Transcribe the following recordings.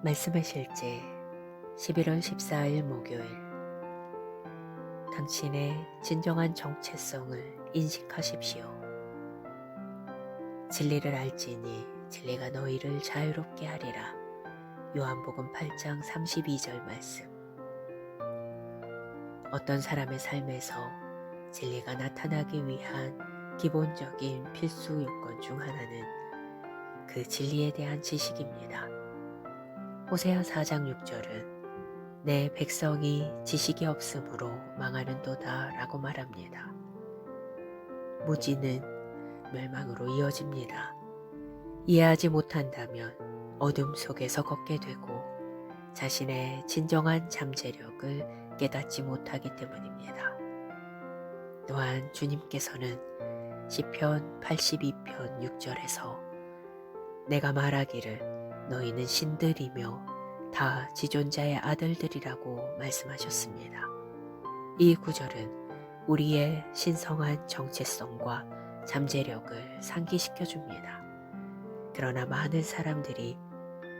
말씀의 실제 11월 14일 목요일. 당신의 진정한 정체성을 인식하십시오. 진리를 알지니 진리가 너희를 자유롭게 하리라. 요한복음 8장 32절 말씀. 어떤 사람의 삶에서 진리가 나타나기 위한 기본적인 필수 요건 중 하나는 그 진리에 대한 지식입니다. 호세아 4장 6절은 내 백성이 지식이 없으므로 망하는도다 라고 말합니다. 무지는 멸망으로 이어집니다. 이해하지 못한다면 어둠 속에서 걷게 되고 자신의 진정한 잠재력을 깨닫지 못하기 때문입니다. 또한 주님께서는 시편 82편 6절에서 내가 말하기를 너희는 신들이며 다 지존자의 아들들이라고 말씀하셨습니다. 이 구절은 우리의 신성한 정체성과 잠재력을 상기시켜 줍니다. 그러나 많은 사람들이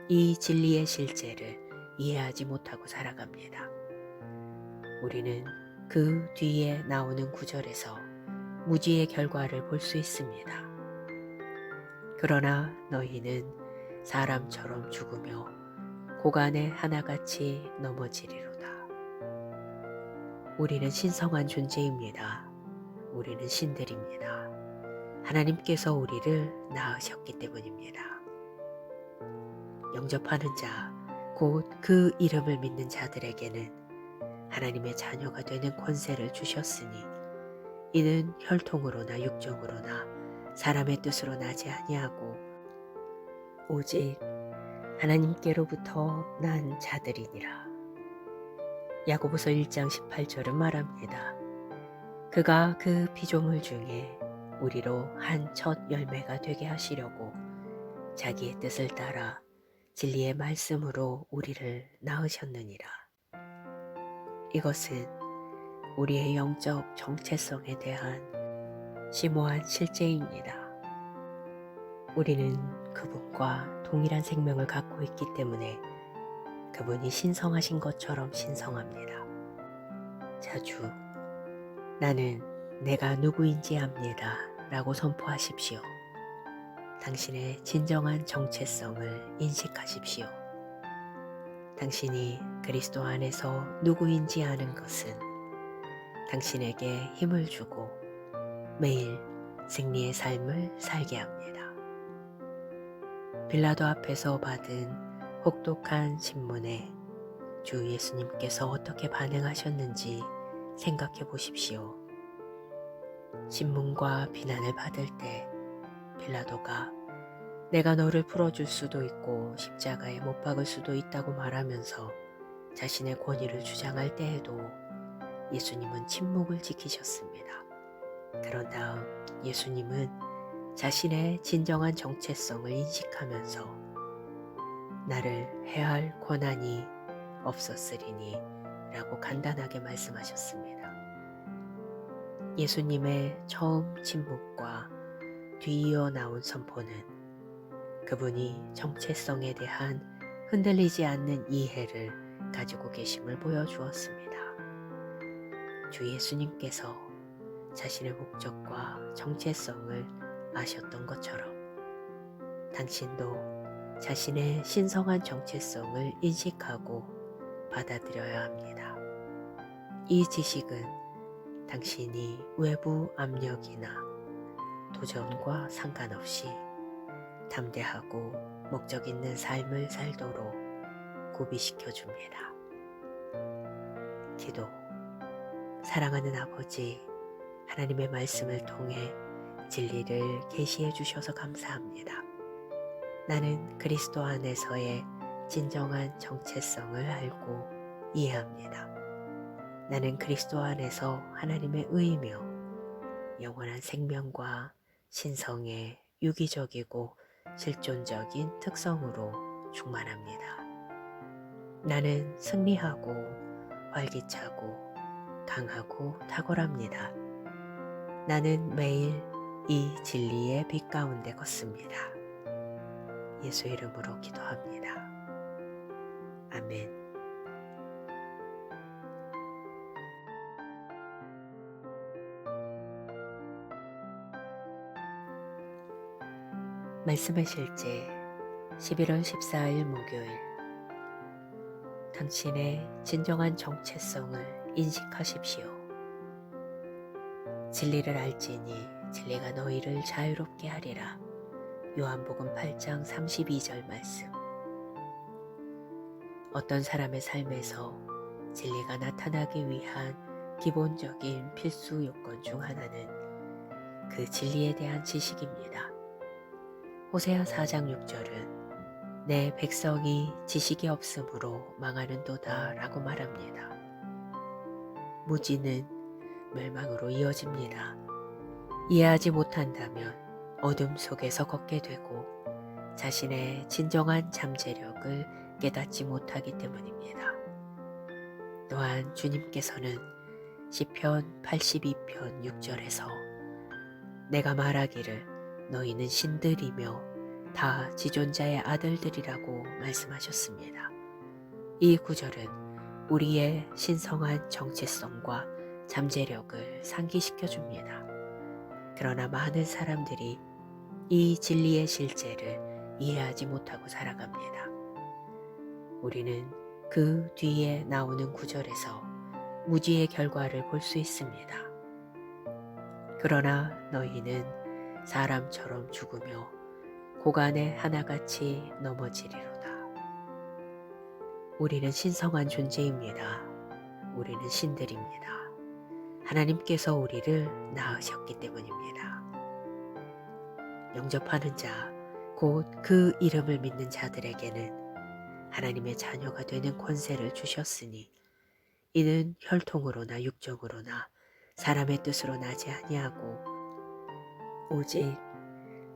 이 진리의 실제를 이해하지 못하고 살아갑니다. 우리는 그 뒤에 나오는 구절에서 무지의 결과를 볼 수 있습니다. 그러나 너희는 사람처럼 죽으며 고간에 하나같이 넘어지리로다. 우리는 신성한 존재입니다. 우리는 신들입니다. 하나님께서 우리를 낳으셨기 때문입니다. 영접하는 자, 곧 그 이름을 믿는 자들에게는 하나님의 자녀가 되는 권세를 주셨으니 이는 혈통으로나 육정으로나 사람의 뜻으로 나지 아니하고 오직 하나님께로부터 난 자들이니라. 야고보서 1장 18절은 말합니다. 그가 그 피조물 중에 우리로 한 첫 열매가 되게 하시려고 자기의 뜻을 따라 진리의 말씀으로 우리를 낳으셨느니라. 이것은 우리의 영적 정체성에 대한 심오한 실제입니다. 우리는 그분과 동일한 생명을 갖고 있기 때문에 그분이 신성하신 것처럼 신성합니다. 자주 나는 내가 누구인지 압니다 라고 선포하십시오. 당신의 진정한 정체성을 인식하십시오. 당신이 그리스도 안에서 누구인지 아는 것은 당신에게 힘을 주고 매일 승리의 삶을 살게 합니다. 빌라도 앞에서 받은 혹독한 신문에 주 예수님께서 어떻게 반응하셨는지 생각해 보십시오. 신문과 비난을 받을 때 빌라도가 내가 너를 풀어줄 수도 있고 십자가에 못 박을 수도 있다고 말하면서 자신의 권위를 주장할 때에도 예수님은 침묵을 지키셨습니다. 그런 다음 예수님은 자신의 진정한 정체성을 인식하면서 나를 해할 권한이 없었으리니 라고 간단하게 말씀하셨습니다. 예수님의 처음 침묵과 뒤이어 나온 선포는 그분이 정체성에 대한 흔들리지 않는 이해를 가지고 계심을 보여주었습니다. 주 예수님께서 자신의 목적과 정체성을 아셨던 것처럼 당신도 자신의 신성한 정체성을 인식하고 받아들여야 합니다. 이 지식은 당신이 외부 압력이나 도전과 상관없이 담대하고 목적 있는 삶을 살도록 구비시켜 줍니다. 기도. 사랑하는 아버지, 하나님의 말씀을 통해 진리를 계시해 주셔서 감사합니다. 나는 그리스도 안에서의 진정한 정체성을 알고 이해합니다. 나는 그리스도 안에서 하나님의 의이며 영원한 생명과 신성의 유기적이고 실존적인 특성으로 충만합니다. 나는 승리하고 활기차고 강하고 탁월합니다. 나는 매일 이 진리의 빛 가운데 걷습니다. 예수 이름으로 기도합니다. 아멘. 말씀의 실제 11월 14일 목요일. 당신의 진정한 정체성을 인식하십시오. 진리를 알지니 진리가 너희를 자유롭게 하리라. 요한복음 8장 32절 말씀. 어떤 사람의 삶에서 진리가 나타나기 위한 기본적인 필수 요건 중 하나는 그 진리에 대한 지식입니다. 호세아 4장 6절은 내 백성이 지식이 없으므로 망하는도다 라고 말합니다. 무지는 멸망으로 이어집니다. 이해하지 못한다면 어둠 속에서 걷게 되고 자신의 진정한 잠재력을 깨닫지 못하기 때문입니다. 또한 주님께서는 시편 82편 6절에서 내가 말하기를 너희는 신들이며 다 지존자의 아들들이라고 말씀하셨습니다. 이 구절은 우리의 신성한 정체성과 잠재력을 상기시켜 줍니다. 그러나 많은 사람들이 이 진리의 실제를 이해하지 못하고 살아갑니다. 우리는 그 뒤에 나오는 구절에서 무지의 결과를 볼 수 있습니다. 그러나 너희는 사람처럼 죽으며 고간에 하나같이 넘어지리로다. 우리는 신성한 존재입니다. 우리는 신들입니다. 하나님께서 우리를 낳으셨기 때문입니다. 영접하는 자, 곧 그 이름을 믿는 자들에게는 하나님의 자녀가 되는 권세를 주셨으니 이는 혈통으로나 육정으로나 사람의 뜻으로 나지 아니하고 오직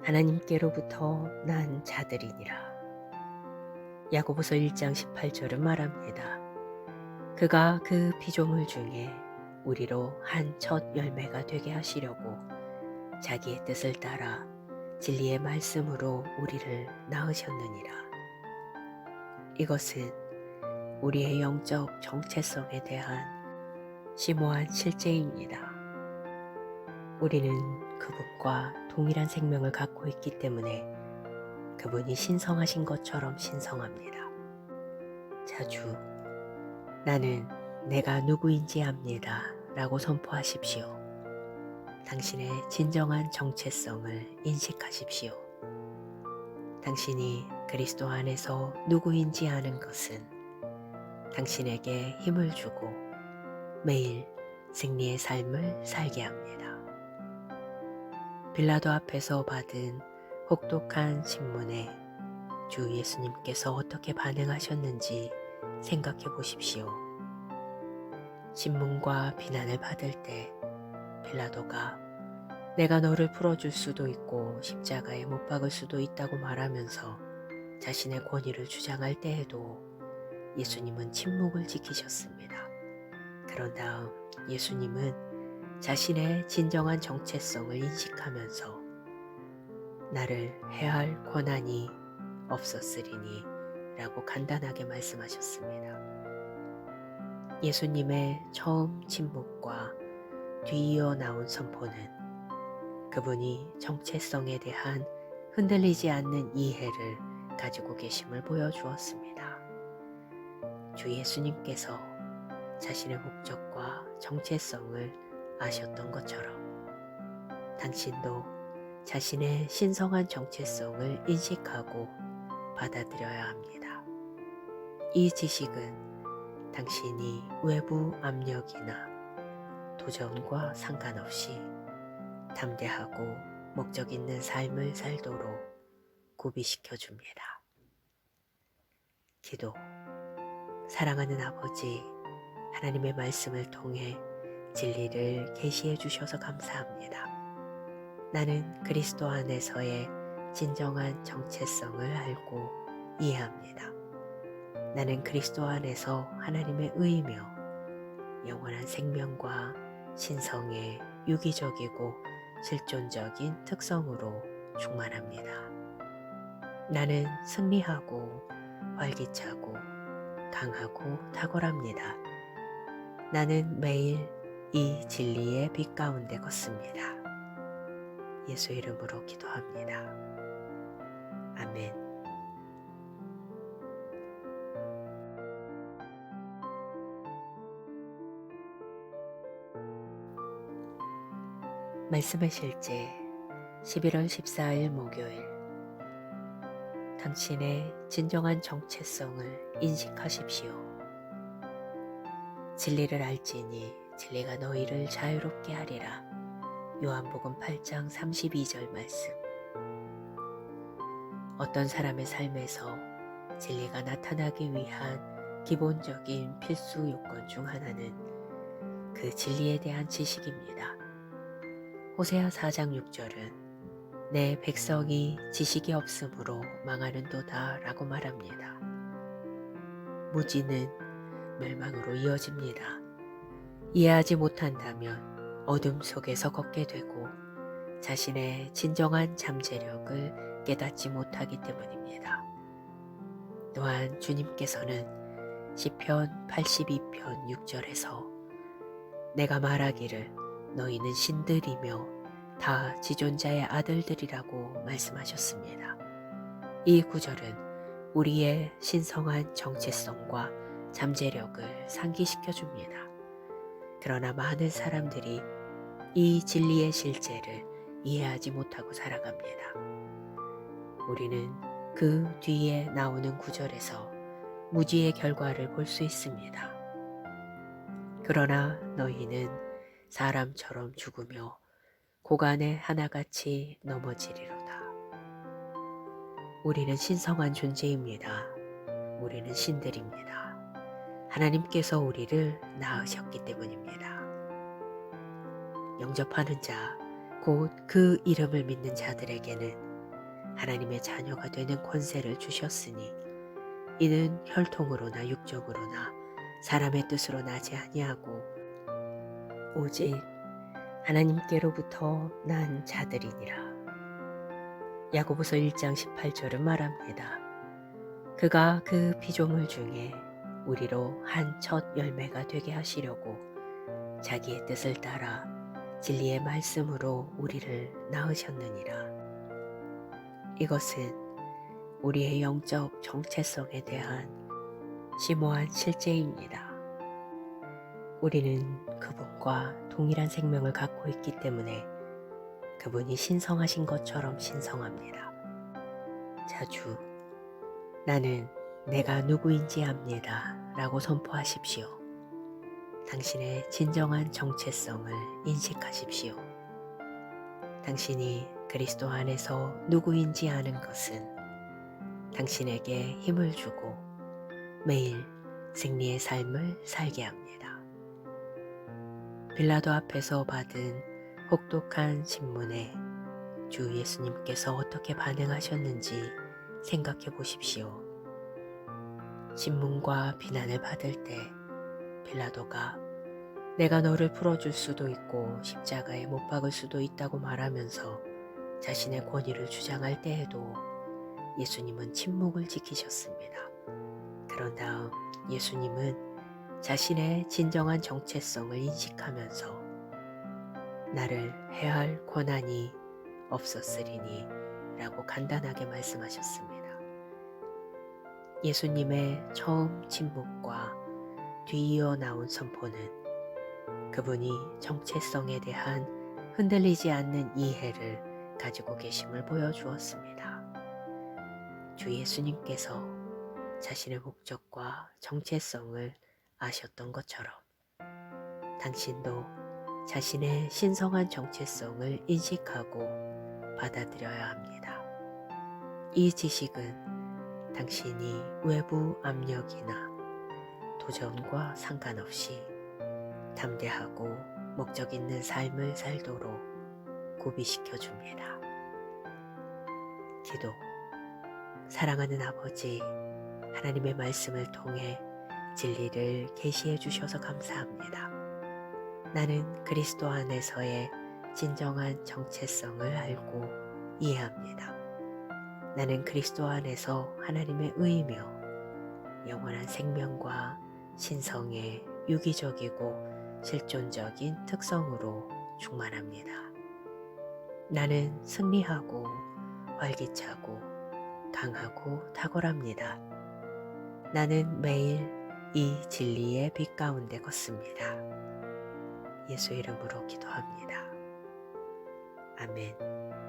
하나님께로부터 난 자들이니라. 야고보서 1장 18절은 말합니다. 그가 그 피조물 중에 우리로 한 첫 열매가 되게 하시려고 자기의 뜻을 따라 진리의 말씀으로 우리를 낳으셨느니라. 이것은 우리의 영적 정체성에 대한 심오한 실제입니다. 우리는 그분과 동일한 생명을 갖고 있기 때문에 그분이 신성하신 것처럼 신성합니다. 자주 나는 내가 누구인지 압니다 라고 선포하십시오. 당신의 진정한 정체성을 인식하십시오. 당신이 그리스도 안에서 누구인지 아는 것은 당신에게 힘을 주고 매일 승리의 삶을 살게 합니다. 빌라도 앞에서 받은 혹독한 신문에 주 예수님께서 어떻게 반응하셨는지 생각해 보십시오. 신문과 비난을 받을 때 빌라도가 내가 너를 풀어줄 수도 있고 십자가에 못 박을 수도 있다고 말하면서 자신의 권위를 주장할 때에도 예수님은 침묵을 지키셨습니다. 그런 다음 예수님은 자신의 진정한 정체성을 인식하면서 나를 해할 권한이 없었으리니 라고 간단하게 말씀하셨습니다. 예수님의 처음 침묵과 뒤이어 나온 선포는 그분이 정체성에 대한 흔들리지 않는 이해를 가지고 계심을 보여주었습니다. 주 예수님께서 자신의 목적과 정체성을 아셨던 것처럼 당신도 자신의 신성한 정체성을 인식하고 받아들여야 합니다. 이 지식은 당신이 외부 압력이나 도전과 상관없이 담대하고 목적 있는 삶을 살도록 구비시켜 줍니다. 기도. 사랑하는 아버지, 하나님의 말씀을 통해 진리를 계시해 주셔서 감사합니다. 나는 그리스도 안에서의 진정한 정체성을 알고 이해합니다. 나는 그리스도 안에서 하나님의 의이며 영원한 생명과 신성의 유기적이고 실존적인 특성으로 충만합니다. 나는 승리하고 활기차고 강하고 탁월합니다. 나는 매일 이 진리의 빛 가운데 걷습니다. 예수 이름으로 기도합니다. 아멘. 말씀의 실제 11월 14일 목요일. 당신의 진정한 정체성을 인식하십시오. 진리를 알지니 진리가 너희를 자유롭게 하리라. 요한복음 8장 32절 말씀. 어떤 사람의 삶에서 진리가 나타나기 위한 기본적인 필수 요건 중 하나는 그 진리에 대한 지식입니다. 호세아 4장 6절은 내 백성이 지식이 없으므로 망하는도다 라고 말합니다. 무지는 멸망으로 이어집니다. 이해하지 못한다면 어둠 속에서 걷게 되고 자신의 진정한 잠재력을 깨닫지 못하기 때문입니다. 또한 주님께서는 시편 82편 6절에서 내가 말하기를 너희는 신들이며 다 지존자의 아들들이라고 말씀하셨습니다. 이 구절은 우리의 신성한 정체성과 잠재력을 상기시켜 줍니다. 그러나 많은 사람들이 이 진리의 실제를 이해하지 못하고 살아갑니다. 우리는 그 뒤에 나오는 구절에서 무지의 결과를 볼 수 있습니다. 그러나 너희는 사람처럼 죽으며 고간에 하나같이 넘어지리로다. 우리는 신성한 존재입니다. 우리는 신들입니다. 하나님께서 우리를 낳으셨기 때문입니다. 영접하는 자, 곧 그 이름을 믿는 자들에게는 하나님의 자녀가 되는 권세를 주셨으니 이는 혈통으로나 육적으로나 사람의 뜻으로 나지 아니하고 오직 하나님께로부터 난 자들이니라. 야고보서 1장 18절은 말합니다. 그가 그 피조물 중에 우리로 한 첫 열매가 되게 하시려고 자기의 뜻을 따라 진리의 말씀으로 우리를 낳으셨느니라. 이것은 우리의 영적 정체성에 대한 심오한 실제입니다. 우리는 그분과 동일한 생명을 갖고 있기 때문에 그분이 신성하신 것처럼 신성합니다. 자주 나는 내가 누구인지 압니다 라고 선포하십시오. 당신의 진정한 정체성을 인식하십시오. 당신이 그리스도 안에서 누구인지 아는 것은 당신에게 힘을 주고 매일 승리의 삶을 살게 합니다. 빌라도 앞에서 받은 혹독한 신문에 주 예수님께서 어떻게 반응하셨는지 생각해 보십시오. 신문과 비난을 받을 때 빌라도가 내가 너를 풀어줄 수도 있고 십자가에 못 박을 수도 있다고 말하면서 자신의 권위를 주장할 때에도 예수님은 침묵을 지키셨습니다. 그런 다음 예수님은 자신의 진정한 정체성을 인식하면서 나를 해할 권한이 없었으리니 라고 간단하게 말씀하셨습니다. 예수님의 처음 침묵과 뒤이어 나온 선포는 그분이 정체성에 대한 흔들리지 않는 이해를 가지고 계심을 보여주었습니다. 주 예수님께서 자신의 목적과 정체성을 아셨던 것처럼 당신도 자신의 신성한 정체성을 인식하고 받아들여야 합니다. 이 지식은 당신이 외부 압력이나 도전과 상관없이 담대하고 목적 있는 삶을 살도록 구비시켜 줍니다. 기도. 사랑하는 아버지, 하나님의 말씀을 통해 진리를 계시해 주셔서 감사합니다. 나는 그리스도 안에서의 진정한 정체성을 알고 이해합니다. 나는 그리스도 안에서 하나님의 의이며 영원한 생명과 신성의 유기적이고 실존적인 특성으로 충만합니다. 나는 승리하고 활기차고 강하고 탁월합니다. 나는 매일 이 진리의 빛 가운데 걷습니다. 예수 이름으로 기도합니다. 아멘.